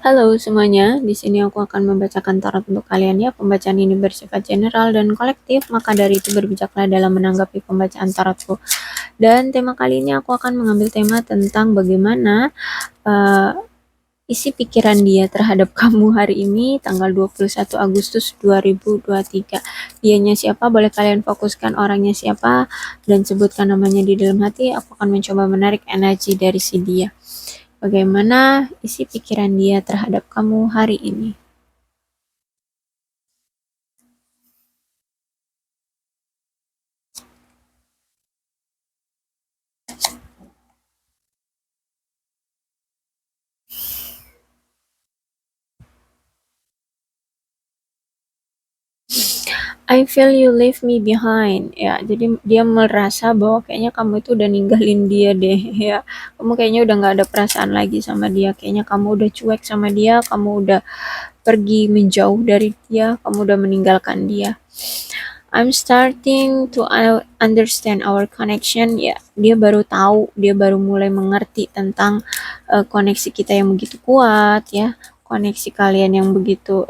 Halo semuanya, di sini aku akan membacakan tarot untuk kalian ya. Pembacaan ini bersifat general dan kolektif, maka dari itu berbijaklah dalam menanggapi pembacaan tarotku. Dan tema kali ini aku akan mengambil tema tentang bagaimana uh, isi pikiran dia terhadap kamu hari ini, tanggal 21 Agustus 2023. Dianya siapa? Boleh kalian fokuskan orangnya siapa dan sebutkan namanya di dalam hati. Aku akan mencoba menarik energi dari si dia. Bagaimana isi pikiran dia terhadap kamu hari ini? I feel you leave me behind. Ya, jadi dia merasa bahwa kayaknya kamu itu udah ninggalin dia deh. Ya, kamu kayaknya udah nggak ada perasaan lagi sama dia. Kayaknya kamu udah cuek sama dia. Kamu udah pergi menjauh dari dia. Kamu udah meninggalkan dia. I'm starting to understand our connection. Ya, dia baru tahu, dia baru mulai mengerti tentang koneksi kita yang begitu kuat ya, koneksi kalian yang begitu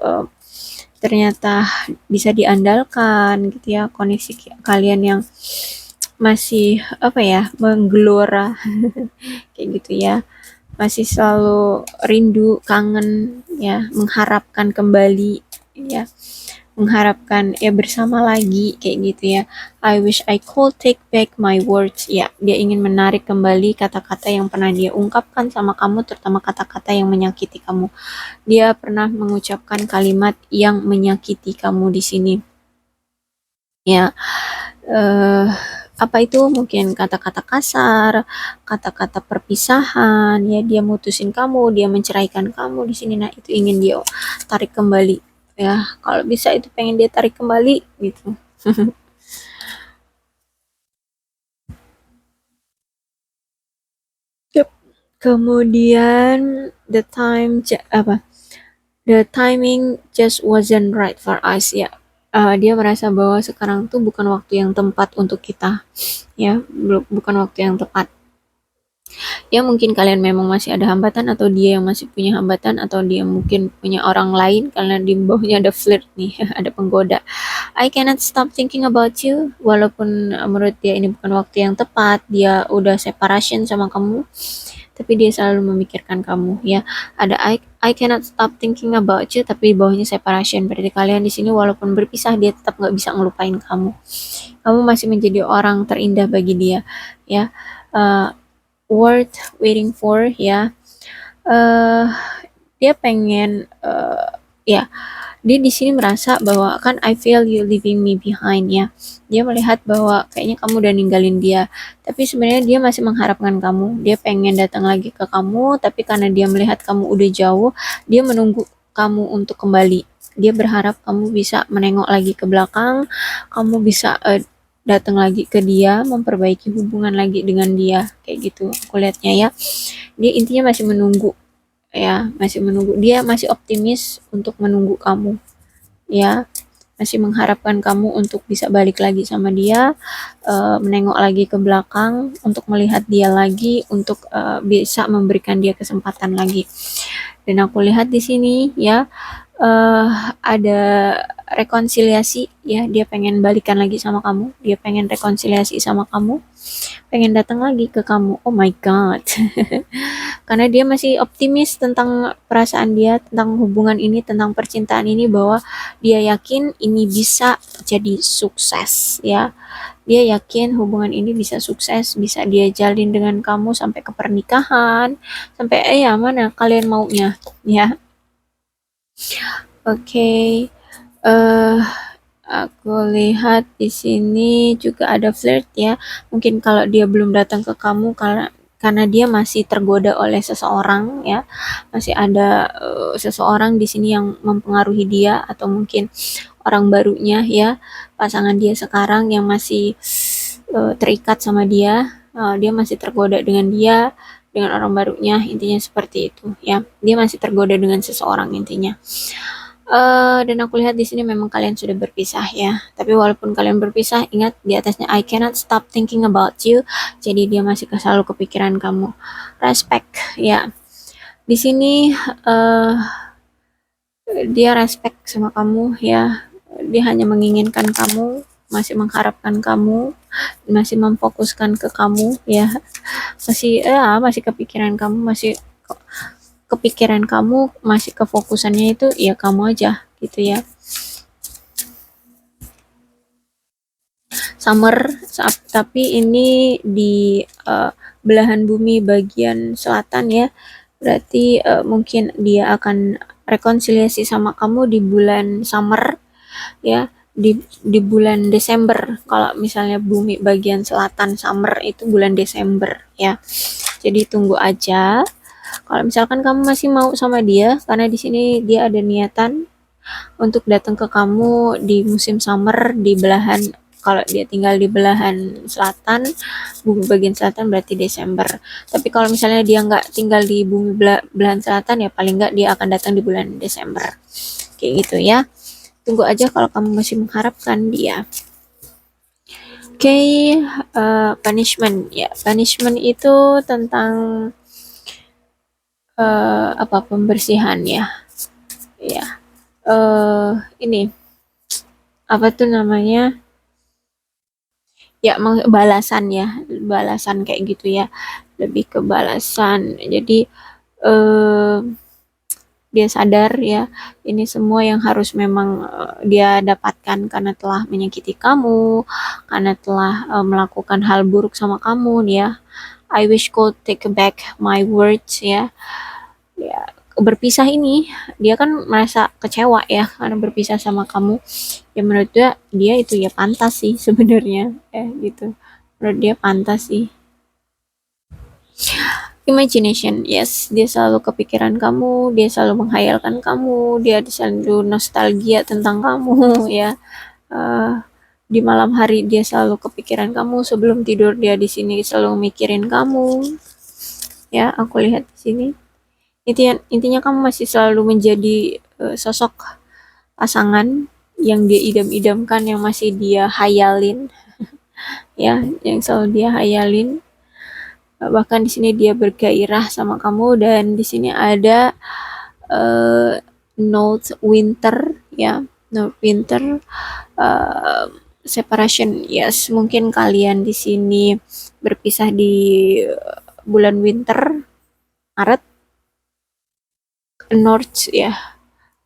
ternyata bisa diandalkan gitu ya, koneksi kalian yang masih apa ya, menggelora kayak gitu ya, masih selalu rindu, kangen ya, mengharapkan kembali ya, mengharapkan ya bersama lagi kayak gitu ya. I wish I could take back my words. Ya, dia ingin menarik kembali kata-kata yang pernah dia ungkapkan sama kamu, terutama kata-kata yang menyakiti kamu. Dia pernah mengucapkan kalimat yang menyakiti kamu di sini. Ya, eh, apa itu, mungkin kata-kata kasar, kata-kata perpisahan, ya dia mutusin kamu, dia menceraikan kamu di sini. Nah, itu ingin dia tarik kembali. Ya, kalau bisa itu pengen dia tarik kembali gitu. Yep. Kemudian the timing just wasn't right for us ya. Dia merasa bahwa sekarang tuh bukan waktu yang tepat untuk kita ya, bukan waktu yang tepat. Ya mungkin kalian memang masih ada hambatan, atau dia yang masih punya hambatan, atau dia mungkin punya orang lain karena di bawahnya ada flirt nih, ada penggoda. I cannot stop thinking about you, walaupun menurut dia ini bukan waktu yang tepat, dia udah separation sama kamu, tapi dia selalu memikirkan kamu ya. Ada I cannot stop thinking about you, tapi di bawahnya separation, berarti kalian di sini walaupun berpisah dia tetap nggak bisa ngelupain kamu. Kamu masih menjadi orang terindah bagi dia ya. Uh, Worth waiting for ya. uh, Dia pengen ya, dia di sini merasa bahwa kan I feel you leaving me behind ya. Dia melihat bahwa kayaknya kamu udah ninggalin dia, tapi sebenarnya dia masih mengharapkan kamu. Dia pengen datang lagi ke kamu, tapi karena dia melihat kamu udah jauh, dia menunggu kamu untuk kembali. Dia berharap kamu bisa menengok lagi ke belakang, kamu bisa datang lagi ke dia, memperbaiki hubungan lagi dengan dia, kayak gitu aku lihatnya ya. Dia intinya masih menunggu ya, masih menunggu, dia masih optimis untuk menunggu kamu ya, masih mengharapkan kamu untuk bisa balik lagi sama dia, menengok lagi ke belakang untuk melihat dia lagi, untuk bisa memberikan dia kesempatan lagi. Dan aku lihat di sini ya, uh, ada rekonsiliasi ya, dia pengen balikan lagi sama kamu, dia pengen rekonsiliasi sama kamu, pengen datang lagi ke kamu. Oh my god. Karena dia masih optimis tentang perasaan dia, tentang hubungan ini, tentang percintaan ini, bahwa dia yakin ini bisa jadi sukses ya. Dia yakin hubungan ini bisa sukses, bisa dia jalin dengan kamu sampai ke pernikahan, sampai ya mana kalian maunya ya. Oke, okay. Aku lihat di sini juga ada flirt ya. Mungkin kalau dia belum datang ke kamu karena dia masih tergoda oleh seseorang ya. Masih ada seseorang di sini yang mempengaruhi dia, atau mungkin orang barunya ya, pasangan dia sekarang yang masih terikat sama dia. Dia masih tergoda dengan dia, dengan orang barunya, intinya seperti itu ya. Dia masih tergoda dengan seseorang intinya. Dan aku lihat di sini memang kalian sudah berpisah ya. Tapi walaupun kalian berpisah, ingat di atasnya I cannot stop thinking about you. Jadi dia masih selalu kepikiran kamu. Respect ya. Di sini uh, dia respect sama kamu ya, dia hanya menginginkan kamu, masih mengharapkan kamu, masih memfokuskan ke kamu ya, masih kepikiran kamu, masih kefokusannya itu ya kamu aja gitu ya. Summer, tapi ini di belahan bumi bagian selatan ya, berarti mungkin dia akan rekonsiliasi sama kamu di bulan summer ya, di bulan Desember. Kalau misalnya bumi bagian selatan summer itu bulan Desember ya, jadi tunggu aja. Kalau misalkan kamu masih mau sama dia, karena di sini dia ada niatan untuk datang ke kamu di musim summer di belahan, kalau dia tinggal di belahan selatan, bumi bagian selatan berarti Desember. Tapi kalau misalnya dia nggak tinggal di bumi belahan selatan ya paling nggak dia akan datang di bulan Desember. Kayak gitu ya. Tunggu aja kalau kamu masih mengharapkan dia. Oke, punishment ya. Punishment itu tentang pembersihan ya. Ya. Ini apa tuh namanya? Ya, balasan ya, balasan kayak gitu ya. Lebih ke balasan. Jadi eh dia sadar ya, ini semua yang harus memang dia dapatkan karena telah menyakiti kamu, karena telah melakukan hal buruk sama kamu ya. I wish could take back my words ya. Ya, berpisah ini dia kan merasa kecewa ya karena berpisah sama kamu. Ya menurut dia itu ya pantas sih sebenarnya gitu. Menurut dia pantas sih. Imagination, yes, dia selalu kepikiran kamu, dia selalu menghayalkan kamu, dia selalu nostalgia tentang kamu ya. Uh, di malam hari dia selalu kepikiran kamu, sebelum tidur dia di sini selalu mikirin kamu. Ya, aku lihat di sini. Intinya kamu masih selalu menjadi sosok pasangan yang dia idam-idamkan, yang masih dia hayalin ya, yang selalu dia hayalin. Bahkan di sini dia bergairah sama kamu, dan di sini ada note winter ya, note winter, separation, yes, mungkin kalian di sini berpisah di bulan winter, Maret. North ya,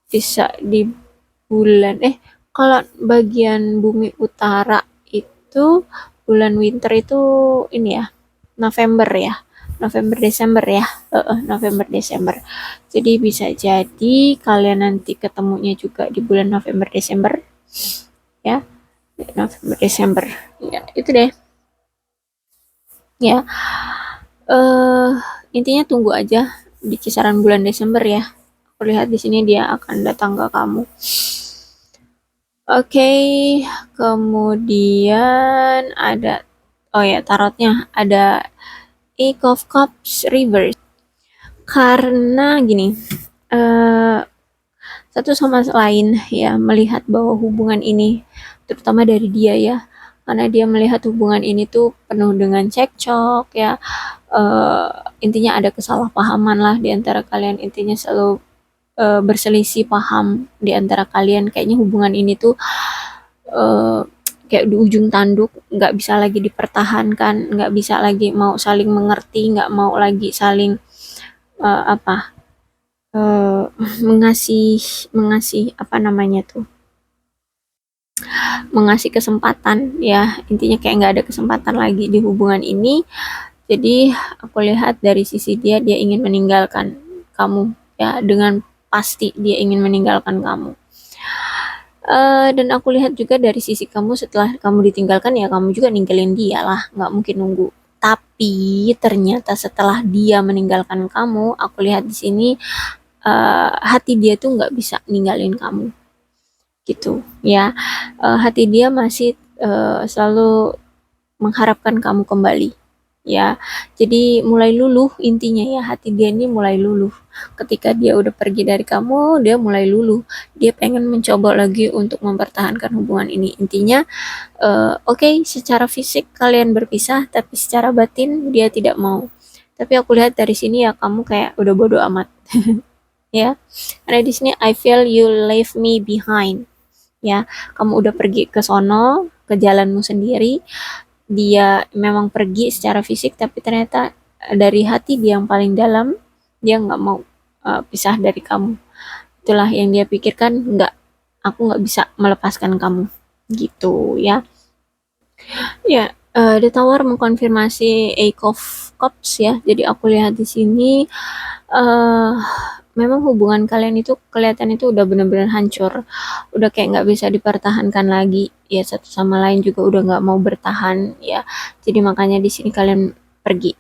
bisa di bulan kalau bagian bumi utara itu bulan winter itu ini ya, November ya, November Desember ya, November Desember. Jadi bisa jadi kalian nanti ketemunya juga di bulan November Desember ya, November Desember ya, itu deh ya. Intinya tunggu aja di kisaran bulan Desember ya. Aku lihat di sini dia akan datang ke kamu. Oke, kemudian ada tarotnya ada Eight of Cups reverse. Karena gini, satu sama lain ya melihat bahwa hubungan ini, terutama dari dia ya, karena dia melihat hubungan ini tuh penuh dengan cekcok ya, intinya ada kesalahpahaman lah di antara kalian, intinya selalu berselisih paham di antara kalian. Kayaknya hubungan ini tuh kayak di ujung tanduk, nggak bisa lagi dipertahankan, nggak bisa lagi mau saling mengerti, nggak mau lagi saling mengasih apa namanya tuh, mengasih kesempatan ya, intinya kayak nggak ada kesempatan lagi di hubungan ini. Jadi aku lihat dari sisi dia ingin meninggalkan kamu ya, dengan pasti dia ingin meninggalkan kamu. Dan aku lihat juga dari sisi kamu, setelah kamu ditinggalkan ya kamu juga ninggalin dia lah, nggak mungkin nunggu. Tapi ternyata setelah dia meninggalkan kamu, aku lihat di sini hati dia tuh nggak bisa ninggalin kamu gitu ya. Hati dia masih selalu mengharapkan kamu kembali ya. Jadi mulai luluh, intinya ya, hati dia ini mulai luluh ketika dia udah pergi dari kamu. Dia mulai luluh, dia pengen mencoba lagi untuk mempertahankan hubungan ini. Intinya oke, secara fisik kalian berpisah, tapi secara batin dia tidak mau. Tapi aku lihat dari sini ya kamu kayak udah bodo amat. Ya, karena di sini I feel you leave me behind. Ya, kamu udah pergi ke sono, ke jalanmu sendiri. Dia memang pergi secara fisik, tapi ternyata dari hati dia yang paling dalam, dia nggak mau pisah dari kamu. Itulah yang dia pikirkan, nggak, aku nggak bisa melepaskan kamu, gitu ya. Ya, The Tower mengkonfirmasi Eight of Cups ya. Jadi aku lihat di sini eh memang hubungan kalian itu kelihatan itu udah benar-benar hancur, udah kayak nggak bisa dipertahankan lagi. Ya satu sama lain juga udah nggak mau bertahan ya. Jadi makanya di sini kalian pergi,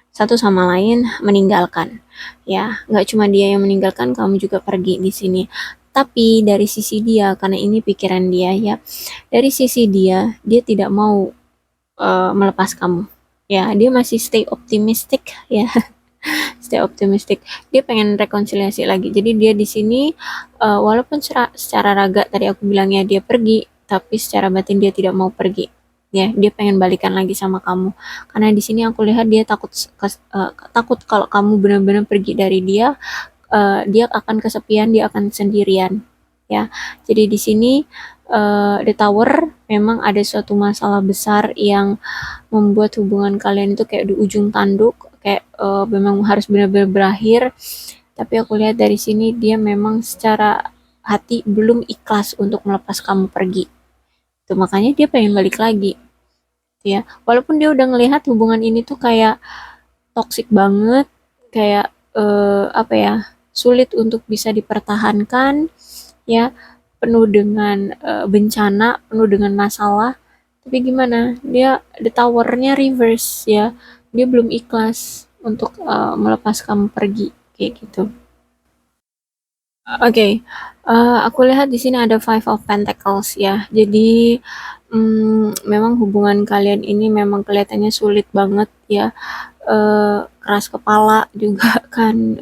satu sama lain meninggalkan. Ya, nggak cuma dia yang meninggalkan, kamu juga pergi di sini. Tapi dari sisi dia, karena ini pikiran dia ya, dari sisi dia, dia tidak mau melepas kamu. Ya, dia masih stay optimistic ya, stay optimistic. Dia pengen rekonsiliasi lagi. Jadi dia di sini walaupun secara raga tadi aku bilangnya dia pergi, tapi secara batin dia tidak mau pergi. Ya, dia pengen balikan lagi sama kamu. Karena di sini aku lihat dia takut kalau kamu benar-benar pergi dari dia, dia akan kesepian, dia akan sendirian. Ya, jadi di sini The Tower memang ada suatu masalah besar yang membuat hubungan kalian itu kayak di ujung tanduk, kayak memang harus benar-benar berakhir. Tapi aku lihat dari sini dia memang secara hati belum ikhlas untuk melepas kamu pergi. Itu makanya dia pengen balik lagi, ya. Walaupun dia udah ngelihat hubungan ini tuh kayak toksik banget, kayak apa ya, sulit untuk bisa dipertahankan, ya, penuh dengan bencana, penuh dengan masalah. Tapi gimana? Dia the towernya reverse ya. Dia belum ikhlas untuk melepas kamu pergi kayak gitu. Oke, aku lihat di sini ada Five of Pentacles ya. Jadi memang hubungan kalian ini memang kelihatannya sulit banget ya. Keras kepala juga kan.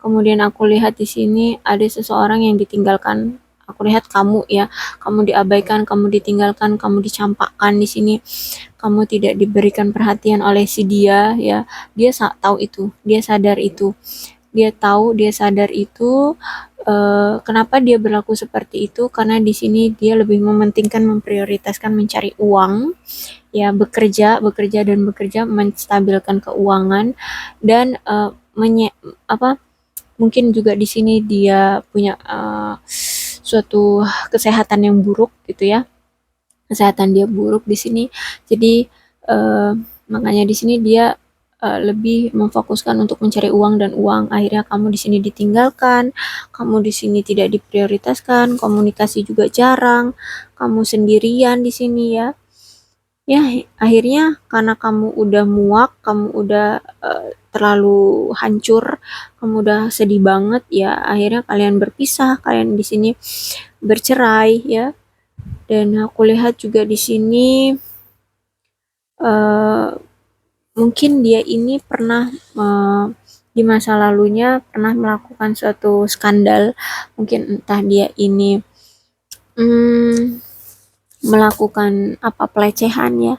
Kemudian aku lihat di sini ada seseorang yang ditinggalkan. Aku lihat kamu ya, kamu diabaikan, kamu ditinggalkan, kamu dicampakkan di sini. Kamu tidak diberikan perhatian oleh si dia ya. Dia tahu itu, dia sadar itu. Dia tahu, dia sadar itu. Kenapa dia berlaku seperti itu? Karena di sini dia lebih mementingkan, memprioritaskan mencari uang, ya, bekerja dan bekerja, menstabilkan keuangan dan apa, mungkin juga di sini dia punya suatu kesehatan yang buruk gitu ya, kesehatan dia buruk di sini. Jadi makanya di sini dia lebih memfokuskan untuk mencari uang dan uang. Akhirnya kamu di sini ditinggalkan, kamu di sini tidak diprioritaskan, komunikasi juga jarang, kamu sendirian di sini ya. Ya, akhirnya karena kamu udah muak, kamu udah terlalu hancur, kamu udah sedih banget ya, akhirnya kalian berpisah, kalian di sini bercerai ya. Dan aku lihat juga di sini uh, mungkin dia ini pernah di masa lalunya pernah melakukan suatu skandal. Mungkin entah dia ini melakukan apa, pelecehan ya,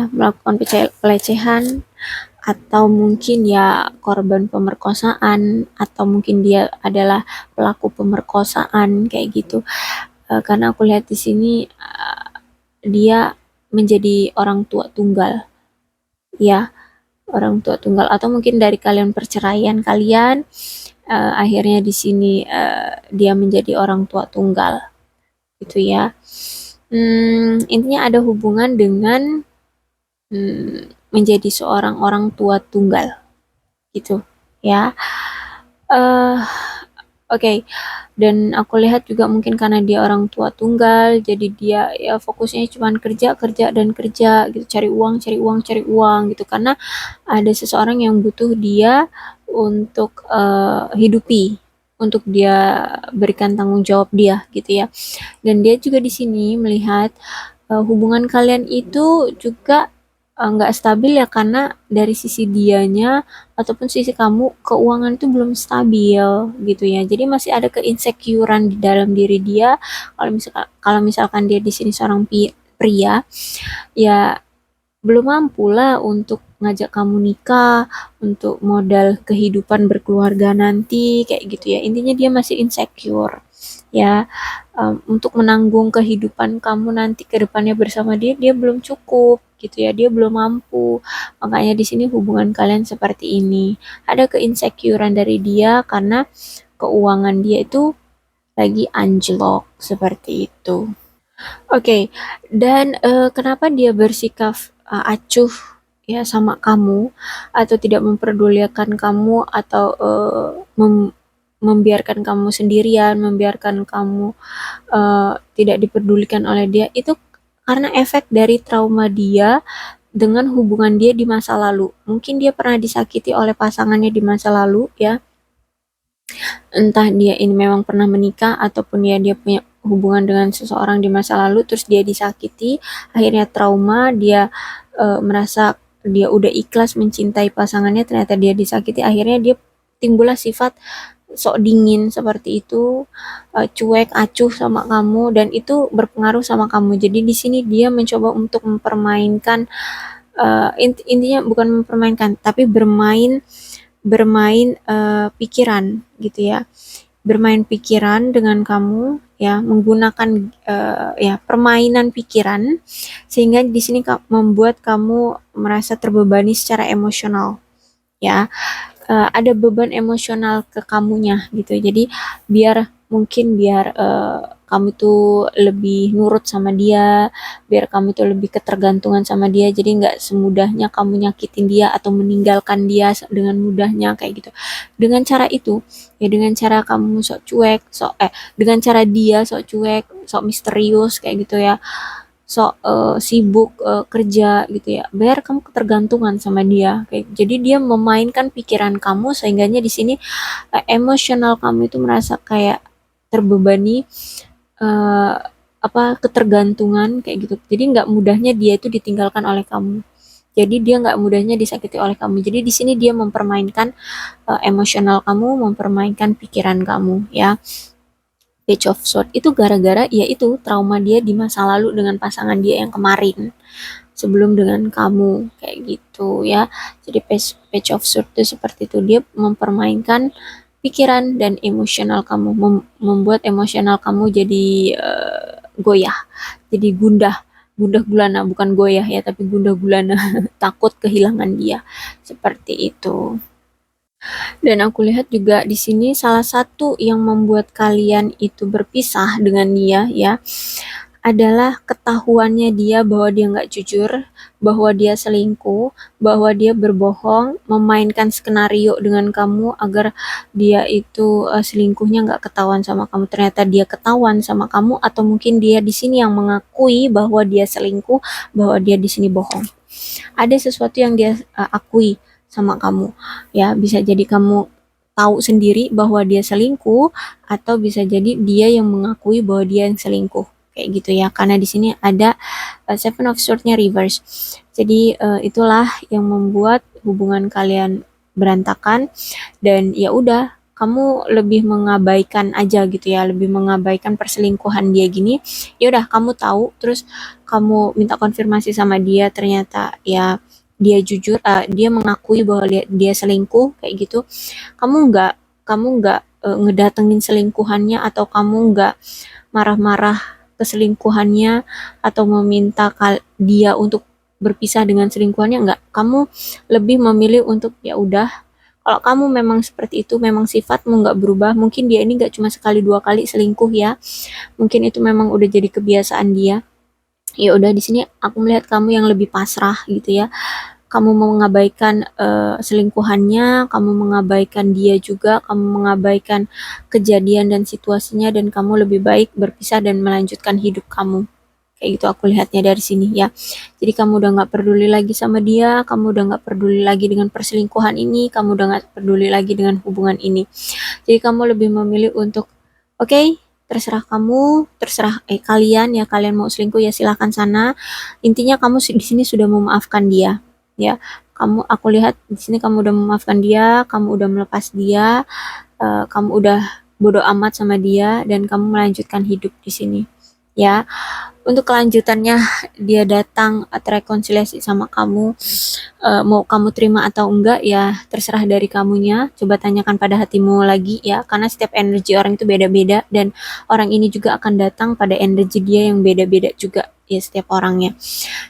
melakukan pelecehan, atau mungkin ya korban pemerkosaan, atau mungkin dia adalah pelaku pemerkosaan kayak gitu. Karena aku lihat di sini dia menjadi orang tua tunggal, ya, orang tua tunggal, atau mungkin dari kalian perceraian kalian, akhirnya di sini dia menjadi orang tua tunggal gitu ya. Intinya ada hubungan dengan menjadi seorang orang tua tunggal gitu ya. uh, Oke, dan aku lihat juga mungkin karena dia orang tua tunggal, jadi dia ya fokusnya cuma kerja kerja dan kerja gitu, cari uang cari uang cari uang gitu, karena ada seseorang yang butuh dia untuk hidupi, untuk dia berikan tanggung jawab dia gitu ya. Dan dia juga di sini melihat hubungan kalian itu juga nggak stabil ya, karena dari sisi dianya ataupun sisi kamu keuangan itu belum stabil gitu ya. Jadi masih ada keinsecurean di dalam diri dia. Kalau misalkan dia di sini seorang pria ya, belum mampu lah untuk ngajak kamu nikah, untuk modal kehidupan berkeluarga nanti, kayak gitu ya. Intinya dia masih insecure, ya. Untuk menanggung kehidupan kamu nanti ke depannya bersama dia, dia belum cukup, gitu ya. Dia belum mampu. Makanya di sini hubungan kalian seperti ini. Ada keinsecurean dari dia karena keuangan dia itu lagi anjlok, seperti itu. Oke, dan kenapa dia bersikap acuh ya sama kamu atau tidak memperdulikan kamu atau membiarkan kamu sendirian, membiarkan kamu tidak diperdulikan oleh dia itu karena efek dari trauma dia dengan hubungan dia di masa lalu. Mungkin dia pernah disakiti oleh pasangannya di masa lalu ya, entah dia ini memang pernah menikah ataupun ya dia punya hubungan dengan seseorang di masa lalu terus dia disakiti, akhirnya trauma, dia merasa dia udah ikhlas mencintai pasangannya, ternyata dia disakiti, akhirnya dia timbullah sifat sok dingin seperti itu, cuek, acuh sama kamu, dan itu berpengaruh sama kamu. Jadi di sini dia mencoba untuk mempermainkan, intinya bukan mempermainkan, tapi bermain bermain pikiran gitu ya, bermain pikiran dengan kamu ya, menggunakan ya permainan pikiran sehingga di sini membuat kamu merasa terbebani secara emosional ya. Ada beban emosional ke kamunya gitu. Jadi biar kamu tuh lebih nurut sama dia, biar kamu tuh lebih ketergantungan sama dia. Jadi nggak semudahnya kamu nyakitin dia atau meninggalkan dia dengan mudahnya kayak gitu. Dengan cara itu, ya dengan cara kamu sok cuek, dengan cara dia sok cuek, sok misterius kayak gitu ya, sok sibuk kerja gitu ya, biar kamu ketergantungan sama dia kayak. Jadi dia memainkan pikiran kamu sehingganya di sini emosional kamu itu merasa kayak terbebani, eh, ketergantungan kayak gitu. Jadi nggak mudahnya dia itu ditinggalkan oleh kamu, jadi dia nggak mudahnya disakiti oleh kamu. Jadi di sini dia mempermainkan emosional kamu, mempermainkan pikiran kamu ya. Page of Sword itu gara-gara ya itu trauma dia di masa lalu dengan pasangan dia yang kemarin sebelum dengan kamu kayak gitu ya. Jadi Page of Sword itu seperti itu, dia mempermainkan pikiran dan emosional kamu, membuat emosional kamu jadi goyah, jadi gundah, gundah gulana, bukan goyah ya tapi gundah gulana takut kehilangan dia, seperti itu. Dan aku lihat juga di sini salah satu yang membuat kalian itu berpisah dengan dia ya adalah ketahuannya dia bahwa dia nggak jujur, bahwa dia selingkuh, bahwa dia berbohong, memainkan skenario dengan kamu agar dia itu selingkuhnya nggak ketahuan sama kamu. Ternyata dia ketahuan sama kamu, atau mungkin dia di sini yang mengakui bahwa dia selingkuh, bahwa dia di sini bohong. Ada sesuatu yang dia akui sama kamu ya, bisa jadi kamu tahu sendiri bahwa dia selingkuh, atau bisa jadi dia yang mengakui bahwa dia yang selingkuh kayak gitu ya, karena di sini ada Seven of Swords-nya reverse. Jadi itulah yang membuat hubungan kalian berantakan, dan ya udah kamu lebih mengabaikan aja gitu ya, lebih mengabaikan perselingkuhan dia gini. Ya udah kamu tahu, terus kamu minta konfirmasi sama dia, ternyata ya dia jujur, dia mengakui bahwa dia selingkuh kayak gitu. Kamu nggak ngedatengin selingkuhannya, atau kamu nggak marah-marah ke selingkuhannya, atau meminta dia untuk berpisah dengan selingkuhannya, enggak. Kamu lebih memilih untuk ya udah, kalau kamu memang seperti itu, memang sifatmu nggak berubah, mungkin dia ini nggak cuma sekali dua kali selingkuh ya, mungkin itu memang udah jadi kebiasaan dia. Ya udah di sini aku melihat kamu yang lebih pasrah gitu ya, kamu mengabaikan selingkuhannya, kamu mengabaikan dia juga, kamu mengabaikan kejadian dan situasinya, dan kamu lebih baik berpisah dan melanjutkan hidup kamu. Kayak gitu aku lihatnya dari sini ya. Jadi kamu udah nggak peduli lagi sama dia, kamu udah nggak peduli lagi dengan perselingkuhan ini, kamu udah nggak peduli lagi dengan hubungan ini. Jadi kamu lebih memilih untuk oke, terserah kamu, terserah kalian ya, kalian mau selingkuh ya silahkan sana. Intinya kamu di sini sudah memaafkan dia ya. Aku lihat di sini kamu udah memaafkan dia, kamu udah melepas dia, kamu udah bodoh amat sama dia, dan kamu melanjutkan hidup di sini ya. Untuk kelanjutannya dia datang atau rekonsiliasi sama kamu, mau kamu terima atau enggak ya terserah dari kamunya. Coba tanyakan pada hatimu lagi ya, karena setiap energi orang itu beda-beda dan orang ini juga akan datang pada energi dia yang beda-beda juga ya setiap orangnya.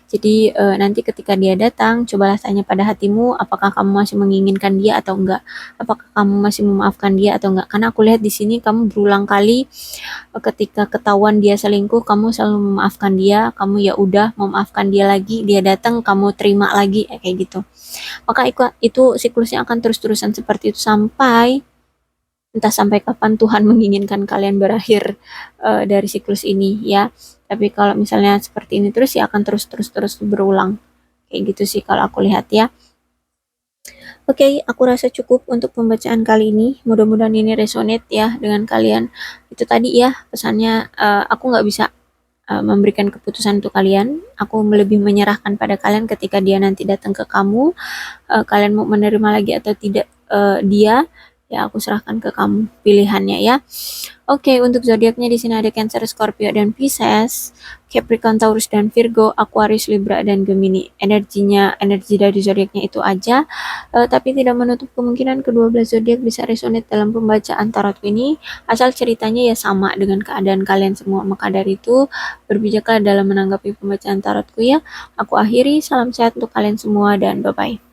Jadi nanti ketika dia datang, cobalah tanya pada hatimu, apakah kamu masih menginginkan dia atau enggak? Apakah kamu masih memaafkan dia atau enggak? Karena aku lihat di sini kamu berulang kali ketika ketahuan dia selingkuh, kamu selalu memaafkan dia, kamu ya udah memaafkan dia lagi, dia datang kamu terima lagi kayak gitu. Maka itu siklusnya akan terus-terusan seperti itu sampai entah sampai kapan Tuhan menginginkan kalian berakhir dari siklus ini ya. Tapi kalau misalnya seperti ini terus ya akan terus berulang. Kayak gitu sih kalau aku lihat ya. Oke, aku rasa cukup untuk pembacaan kali ini. Mudah-mudahan ini resonate ya dengan kalian. Itu tadi ya pesannya, aku nggak bisa memberikan keputusan untuk kalian. Aku lebih menyerahkan pada kalian ketika dia nanti datang ke kamu. Kalian mau menerima lagi atau tidak dia, ya aku serahkan ke kamu pilihannya ya. Oke, untuk zodiaknya di sini ada Cancer, Scorpio, dan Pisces, Capricorn, Taurus, dan Virgo, Aquarius, Libra, dan Gemini. Energi dari zodiaknya itu aja, tapi tidak menutup kemungkinan kedua belas zodiak bisa resonate dalam pembacaan tarot ini, asal ceritanya ya sama dengan keadaan kalian semua. Maka dari itu, berbijaklah dalam menanggapi pembacaan tarotku ya. Aku akhiri, salam sehat untuk kalian semua, dan bye-bye.